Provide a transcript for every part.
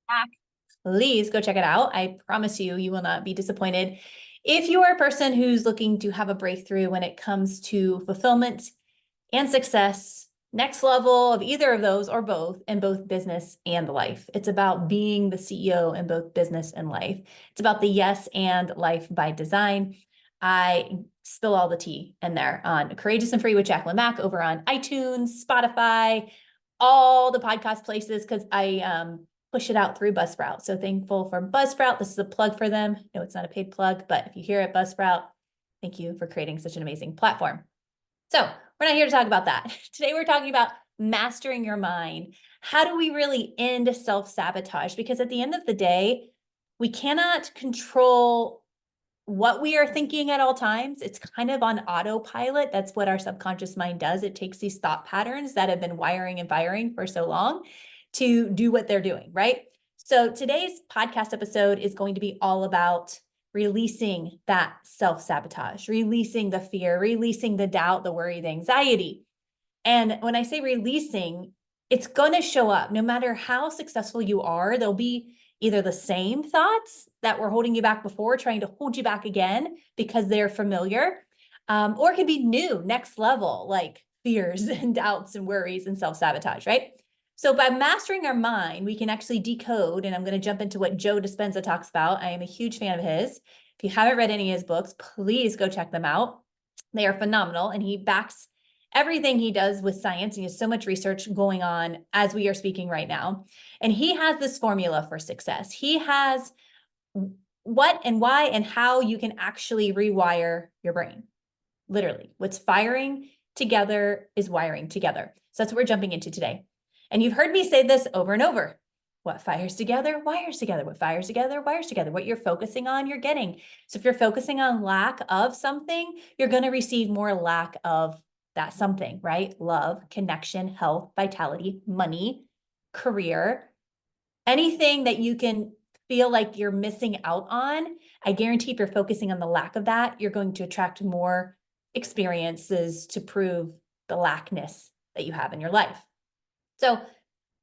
back, please go check it out. I promise you, you will not be disappointed. If you are a person who's looking to have a breakthrough when it comes to fulfillment and success, next level of either of those or both in both business and life. It's about being the CEO in both business and life. It's about the yes and life by design. I spill all the tea in there on Courageous and Free with Jacqueline Mack over on iTunes, Spotify, all the podcast places, because I push it out through Buzzsprout. So thankful for Buzzsprout. This is a plug for them. No, it's not a paid plug, but if you hear it, Buzzsprout, thank you for creating such an amazing platform. So we're not here to talk about that. Today, we're talking about mastering your mind. How do we really end self-sabotage? Because at the end of the day, we cannot control what we are thinking at all times. It's kind of on autopilot. That's what our subconscious mind does. It takes these thought patterns that have been wiring and firing for so long to do what they're doing, right? So today's podcast episode is going to be all about releasing that self-sabotage, releasing the fear, releasing the doubt, the worry, the anxiety. And when I say releasing, it's going to show up no matter how successful you are. There'll be either the same thoughts that were holding you back before, trying to hold you back again because they're familiar, or it could be new, next level, like fears and doubts and worries and self-sabotage, right? So by mastering our mind, we can actually decode, and I'm going to jump into what Joe Dispenza talks about. I am a huge fan of his. If you haven't read any of his books, please go check them out. They are phenomenal, and he backs everything he does with science. He has so much research going on as we are speaking right now. And he has this formula for success. He has what and why and how you can actually rewire your brain. Literally, what's firing together is wiring together. So that's what we're jumping into today. And you've heard me say this over and over. What fires together, wires together. What fires together, wires together. What you're focusing on, you're getting. So if you're focusing on lack of something, you're going to receive more lack of that something, right? Love, connection, health, vitality, money, career, anything that you can feel like you're missing out on. I guarantee if you're focusing on the lack of that, you're going to attract more experiences to prove the lackness that you have in your life. So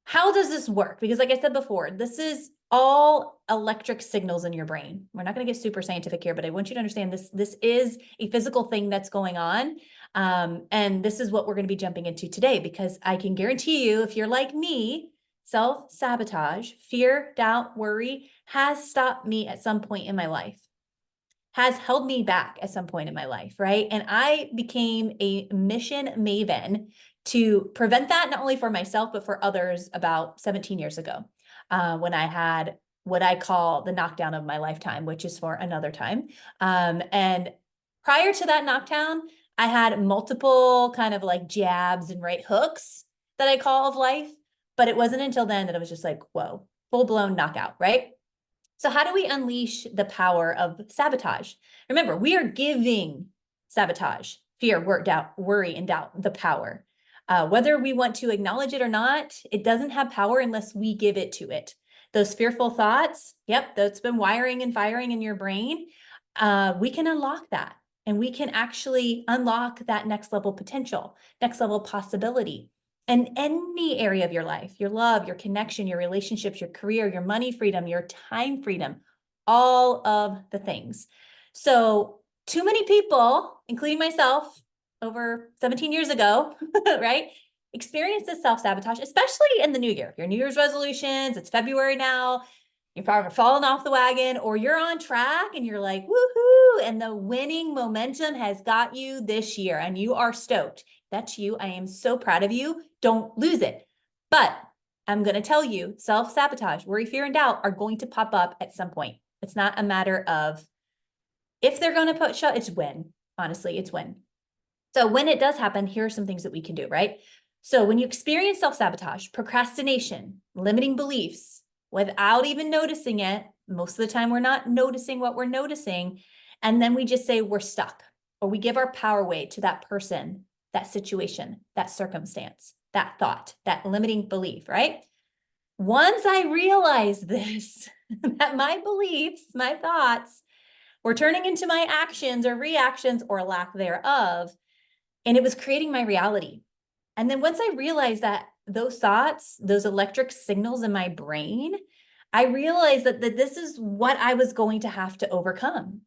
how does this work? Because like I said before, this is all electric signals in your brain. We're not going to get super scientific here, but I want you to understand this is a physical thing that's going on. And this is what we're going to be jumping into today, because I can guarantee you, if you're like me, self-sabotage, fear, doubt, worry has stopped me at some point in my life, has held me back at some point in my life, right? And I became a mission maven to prevent that, not only for myself, but for others about 17 years ago, when I had what I call the knockdown of my lifetime, which is for another time. And prior to that knockdown, I had multiple kind of like jabs and right hooks that I call of life. But it wasn't until then that I was just like, whoa, full-blown knockout, right? So how do we unleash the power of sabotage? Remember, we are giving sabotage, fear, worry, and doubt the power. Whether we want to acknowledge it or not, it doesn't have power unless we give it to it. Those fearful thoughts, yep, that's been wiring and firing in your brain. We can unlock that, and we can actually unlock that next level potential, next level possibility. And any area of your life, your love, your connection, your relationships, your career, your money freedom, your time freedom, all of the things. So too many people, including myself, over 17 years ago, right, experienced this self-sabotage, especially in the new year. Your New Year's resolutions, it's February now, you're probably falling off the wagon, or you're on track and you're like, woohoo, and the winning momentum has got you this year and you are stoked. That's you. I am so proud of you. Don't lose it. But I'm going to tell you, self-sabotage, worry, fear, and doubt are going to pop up at some point. It's not a matter of if they're going to it's when. Honestly, it's when. So when it does happen, here are some things that we can do, right? So when you experience self-sabotage, procrastination, limiting beliefs, without even noticing it, most of the time we're not noticing what we're noticing, and then we just say we're stuck, or we give our power away to that person, that situation, that circumstance, that thought, that limiting belief, right? Once I realized this, that my beliefs, my thoughts were turning into my actions or reactions or lack thereof, and it was creating my reality. And then once I realized that those thoughts, those electric signals in my brain, I realized that this is what I was going to have to overcome.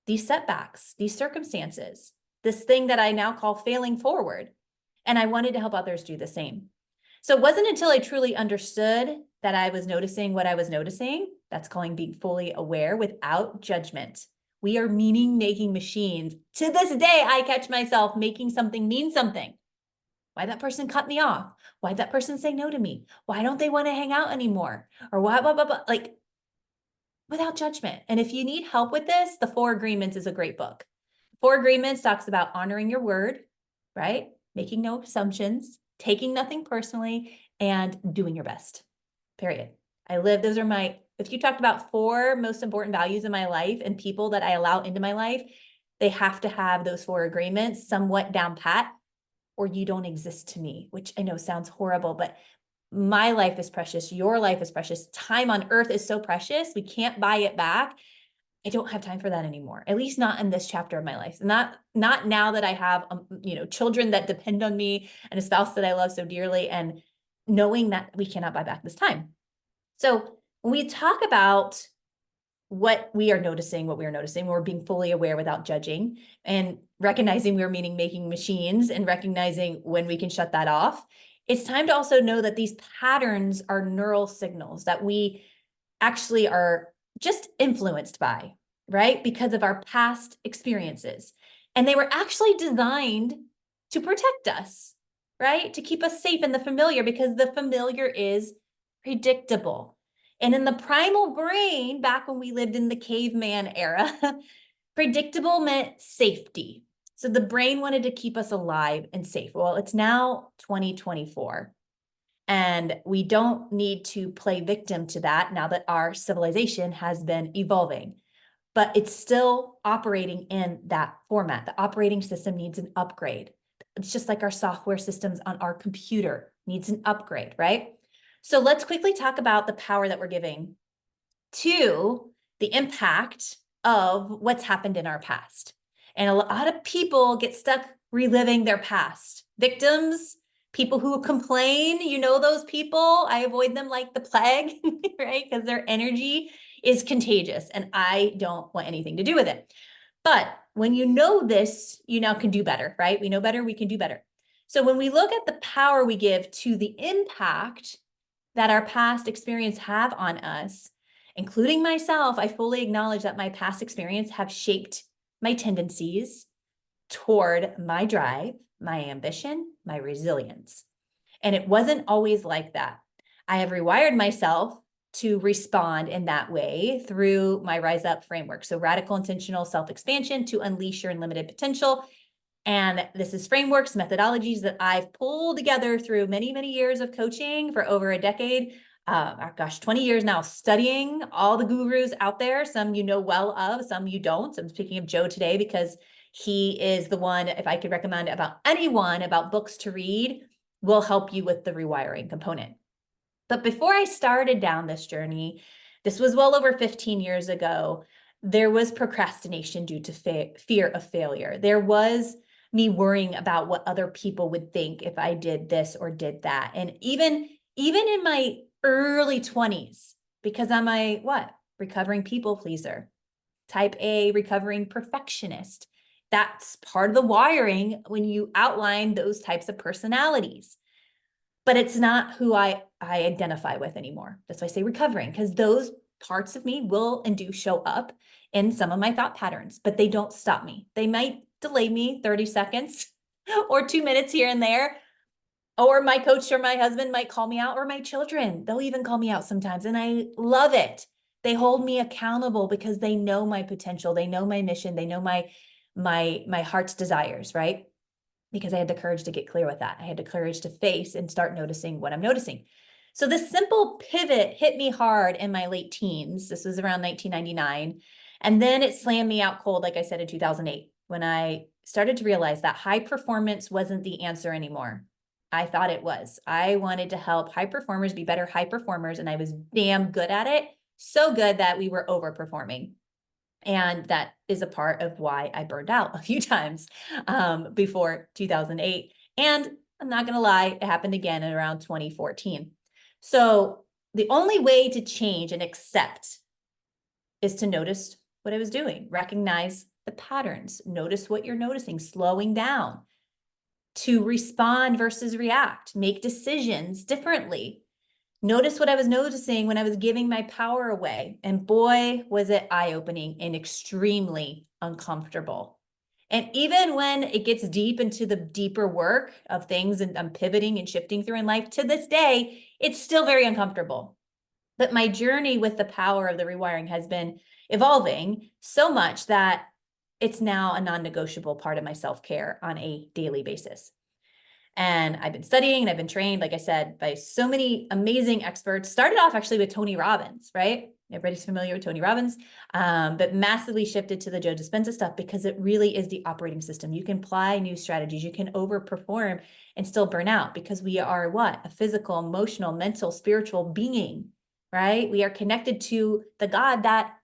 These setbacks, these circumstances, this thing that I now call failing forward. And I wanted to help others do the same. So it wasn't until I truly understood that I was noticing what I was noticing, that's calling being fully aware without judgment. We are meaning-making machines. To this day, I catch myself making something mean something. Why that person cut me off? Why that person say no to me? Why don't they want to hang out anymore? Or why, blah, blah, blah, like without judgment. And if you need help with this, The Four Agreements is a great book. Four Agreements talks about honoring your word, right? Making no assumptions, taking nothing personally, and doing your best, period. Those are if you talked about four most important values in my life and people that I allow into my life, they have to have those four agreements somewhat down pat, or you don't exist to me, which I know sounds horrible, but my life is precious. Your life is precious. Time on earth is so precious. We can't buy it back. I don't have time for that anymore, at least not in this chapter of my life. Not now that I have, children that depend on me and a spouse that I love so dearly, and knowing that we cannot buy back this time. So when we talk about what we are noticing, we're being fully aware without judging, and recognizing we're meaning-making machines, and recognizing when we can shut that off. It's time to also know that these patterns are neural signals that we actually are just influenced by, right? Because of our past experiences. And they were actually designed to protect us, right? To keep us safe in the familiar, because the familiar is predictable. And in the primal brain, back when we lived in the caveman era, predictable meant safety. So the brain wanted to keep us alive and safe. Well, it's now 2024. And we don't need to play victim to that now that our civilization has been evolving. But it's still operating in that format. The operating system needs an upgrade. It's just like our software systems on our computer needs an upgrade, right? So let's quickly talk about the power that we're giving to the impact of what's happened in our past. And a lot of people get stuck reliving their past. Victims, people who complain, those people, I avoid them like the plague, right? Because their energy is contagious and I don't want anything to do with it. But when you know this, you now can do better, right? We know better, we can do better. So when we look at the power we give to the impact that our past experience have on us, including myself, I fully acknowledge that my past experience have shaped my tendencies toward my drive, my ambition, my resilience. And it wasn't always like that. I have rewired myself to respond in that way through my Rise Up framework. So radical intentional self-expansion to unleash your unlimited potential. And this is frameworks, methodologies that I've pulled together through many, many years of coaching for over a decade. 20 years now, studying all the gurus out there. Some you know well of, some you don't. So I'm speaking of Joe today because he is the one, if I could recommend about anyone about books to read, will help you with the rewiring component. But before I started down this journey, this was well over 15 years ago, there was procrastination due to fear of failure. There was me worrying about what other people would think if I did this or did that. And even in my early 20s, because I'm a recovering people pleaser, type A, recovering perfectionist. That's part of the wiring when you outline those types of personalities. But it's not who I identify with anymore. That's why I say recovering, because those parts of me will and do show up in some of my thought patterns, but they don't stop me. They might delay me 30 seconds or 2 minutes here and there, or my coach or my husband might call me out, or my children, they'll even call me out sometimes. And I love it. They hold me accountable because they know my potential. They know my mission. They know my heart's desires, right? Because I had the courage to get clear with that. I had the courage to face and start noticing what I'm noticing. So this simple pivot hit me hard in my late teens. This was around 1999. And then it slammed me out cold, like I said, in 2008, when I started to realize that high performance wasn't the answer anymore. I thought it was. I wanted to help high performers be better high performers, and I was damn good at it. So good that we were overperforming. And that is a part of why I burned out a few times before 2008. And I'm not going to lie, it happened again in around 2014. So the only way to change and accept is to notice what I was doing, recognize the patterns, notice what you're noticing, slowing down, to respond versus react, make decisions differently. Notice what I was noticing when I was giving my power away. And boy, was it eye-opening and extremely uncomfortable. And even when it gets deep into the deeper work of things and I'm pivoting and shifting through in life, to this day, it's still very uncomfortable. But my journey with the power of the rewiring has been evolving so much that it's now a non-negotiable part of my self-care on a daily basis. And I've been studying and I've been trained, like I said, by so many amazing experts. Started off actually with Tony Robbins, right? Everybody's familiar with Tony Robbins, but massively shifted to the Joe Dispenza stuff because it really is the operating system. You can apply new strategies. You can overperform and still burn out because we are what? A physical, emotional, mental, spiritual being, right? We are connected to the God that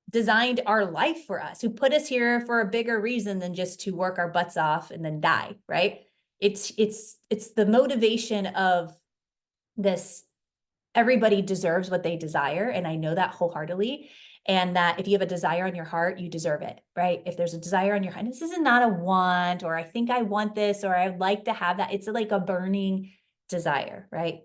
designed our life for us, who put us here for a bigger reason than just to work our butts off and then die, right? It's the motivation of this. Everybody deserves what they desire. And I know that wholeheartedly. And that if you have a desire on your heart, you deserve it, right? If there's a desire on your heart, this is not a want, or I think I want this, or I'd like to have that. It's like a burning desire, right?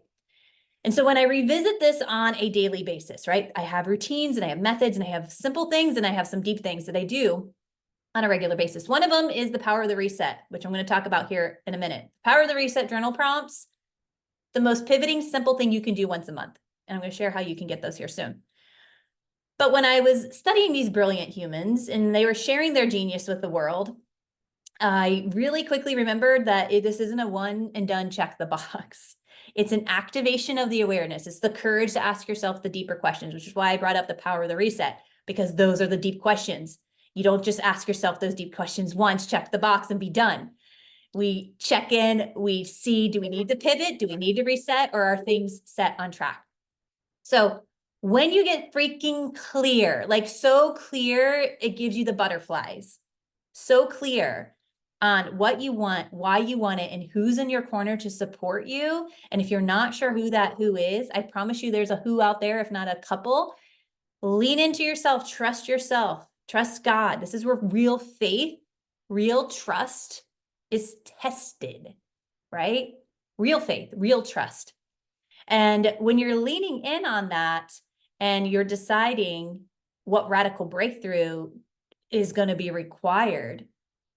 And so when I revisit this on a daily basis, right? I have routines and I have methods and I have simple things and I have some deep things that I do on a regular basis. One of them is the power of the reset, which I'm going to talk about here in a minute. Power of the reset journal prompts, the most pivoting, simple thing you can do once a month. And I'm going to share how you can get those here soon. But when I was studying these brilliant humans and they were sharing their genius with the world, I really quickly remembered that this isn't a one and done check the box. It's an activation of the awareness. It's the courage to ask yourself the deeper questions, which is why I brought up the power of the reset, because those are the deep questions. You don't just ask yourself those deep questions once, check the box and be done. We check in, we see, do we need to pivot? Do we need to reset, or are things set on track? So when you get freaking clear, like so clear, it gives you the butterflies. So clear on what you want, why you want it, and who's in your corner to support you. And if you're not sure who that who is, I promise you there's a who out there, if not a couple. Lean into yourself, trust God. This is where real faith, real trust is tested, right? Real faith, real trust. And when you're leaning in on that and you're deciding what radical breakthrough is going to be required,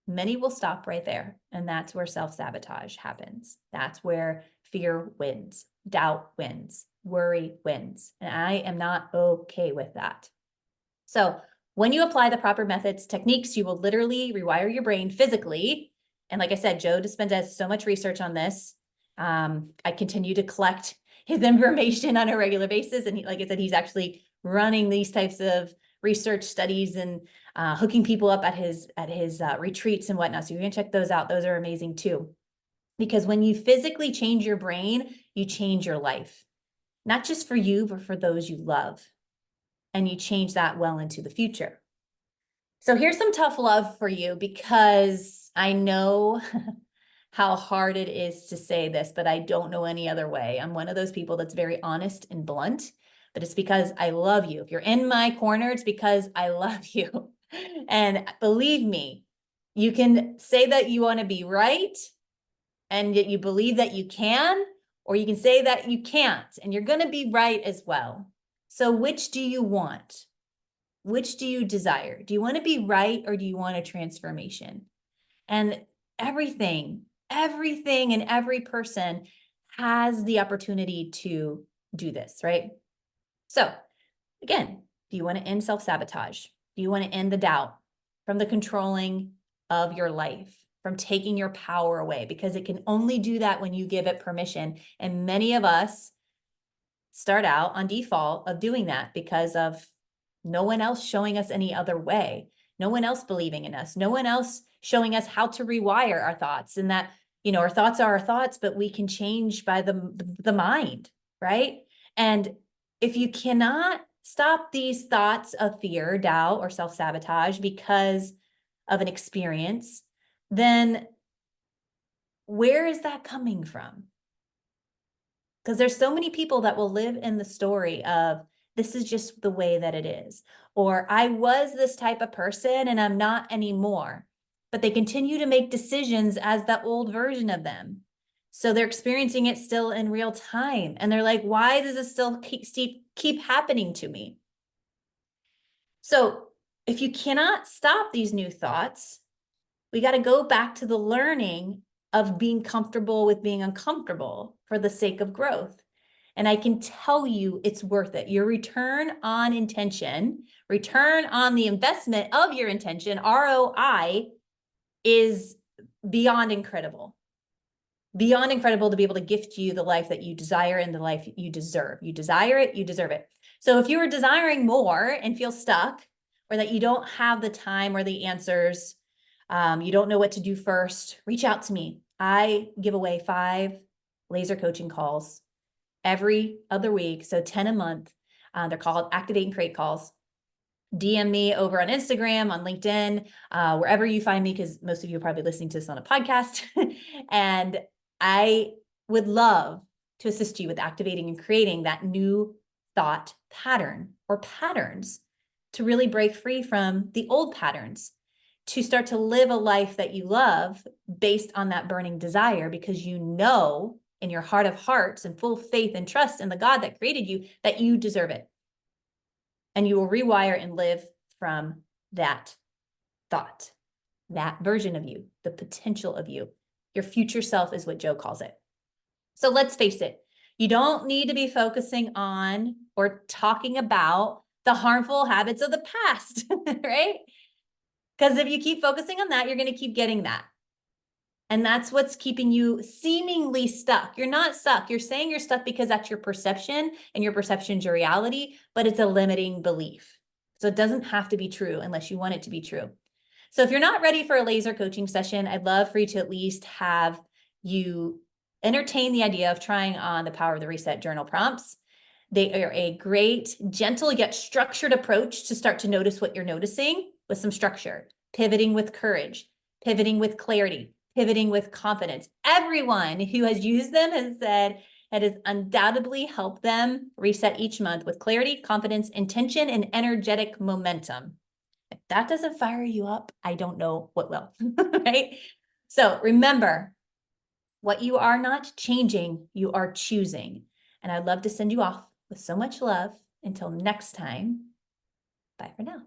many will stop right there. And that's where self-sabotage happens. That's where fear wins, doubt wins, worry wins. And I am not okay with that. So when you apply the proper methods, techniques, you will literally rewire your brain physically. And like I said, Joe Dispenza has so much research on this. I continue to collect his information on a regular basis. And like I said, he's actually running these types of research studies and hooking people up at his retreats and whatnot. So you can check those out. Those are amazing too. Because when you physically change your brain, you change your life, not just for you, but for those you love. And you change that well into the future. So here's some tough love for you, because I know how hard it is to say this, but I don't know any other way. I'm one of those people that's very honest and blunt, but it's because I love you. If you're in my corner, it's because I love you. And believe me, you can say that you want to be right and that you believe that you can, or you can say that you can't, and you're going to be right as well. So which do you want? Which do you desire? Do you want to be right, or do you want a transformation? And everything and every person has the opportunity to do this, right? So again, do you want to end self-sabotage? Do you want to end the doubt from the controlling of your life, from taking your power away? Because it can only do that when you give it permission. And many of us start out on default of doing that because of no one else showing us any other way, no one else believing in us, no one else showing us how to rewire our thoughts, and that, you know, our thoughts are our thoughts, but we can change by the mind, right? And if you cannot stop these thoughts of fear, doubt, or self-sabotage because of an experience, then where is that coming from? Because there's so many people that will live in the story of, this is just the way that it is, or I was this type of person and I'm not anymore. But they continue to make decisions as the old version of them. So they're experiencing it still in real time. And they're like, why does this still keep happening to me? So if you cannot stop these new thoughts, we got to go back to the learning of being comfortable with being uncomfortable for the sake of growth. And I can tell you it's worth it. Your return on intention, return on the investment of your intention, ROI, is beyond incredible. Beyond incredible to be able to gift you the life that you desire and the life you deserve. You desire it, you deserve it. So if you are desiring more and feel stuck, or that you don't have the time or the answers, you don't know what to do first, reach out to me. I give away 5 laser coaching calls every other week, so 10 a month. They're called Activate and Create calls. DM me over on Instagram, on LinkedIn, wherever you find me, because most of you are probably listening to this on a podcast. And I would love to assist you with activating and creating that new thought pattern or patterns to really break free from the old patterns, to start to live a life that you love based on that burning desire, because you know in your heart of hearts and full faith and trust in the God that created you that you deserve it. And you will rewire and live from that thought, that version of you, the potential of you. Your future self is what Joe calls it. So let's face it, you don't need to be focusing on or talking about the harmful habits of the past, right? Because if you keep focusing on that, you're going to keep getting that. And that's what's keeping you seemingly stuck. You're not stuck. You're saying you're stuck because that's your perception, and your perception's your reality, but it's a limiting belief. So it doesn't have to be true unless you want it to be true. So if you're not ready for a laser coaching session, I'd love for you to at least have you entertain the idea of trying on the Power of the Reset journal prompts. They are a great, gentle yet structured approach to start to notice what you're noticing with some structure, pivoting with courage, pivoting with clarity, pivoting with confidence. Everyone who has used them has said it has undoubtedly helped them reset each month with clarity, confidence, intention, and energetic momentum. If that doesn't fire you up, I don't know what will, right? So remember, what you are not changing, you are choosing. And I'd love to send you off with so much love. Until next time, bye for now.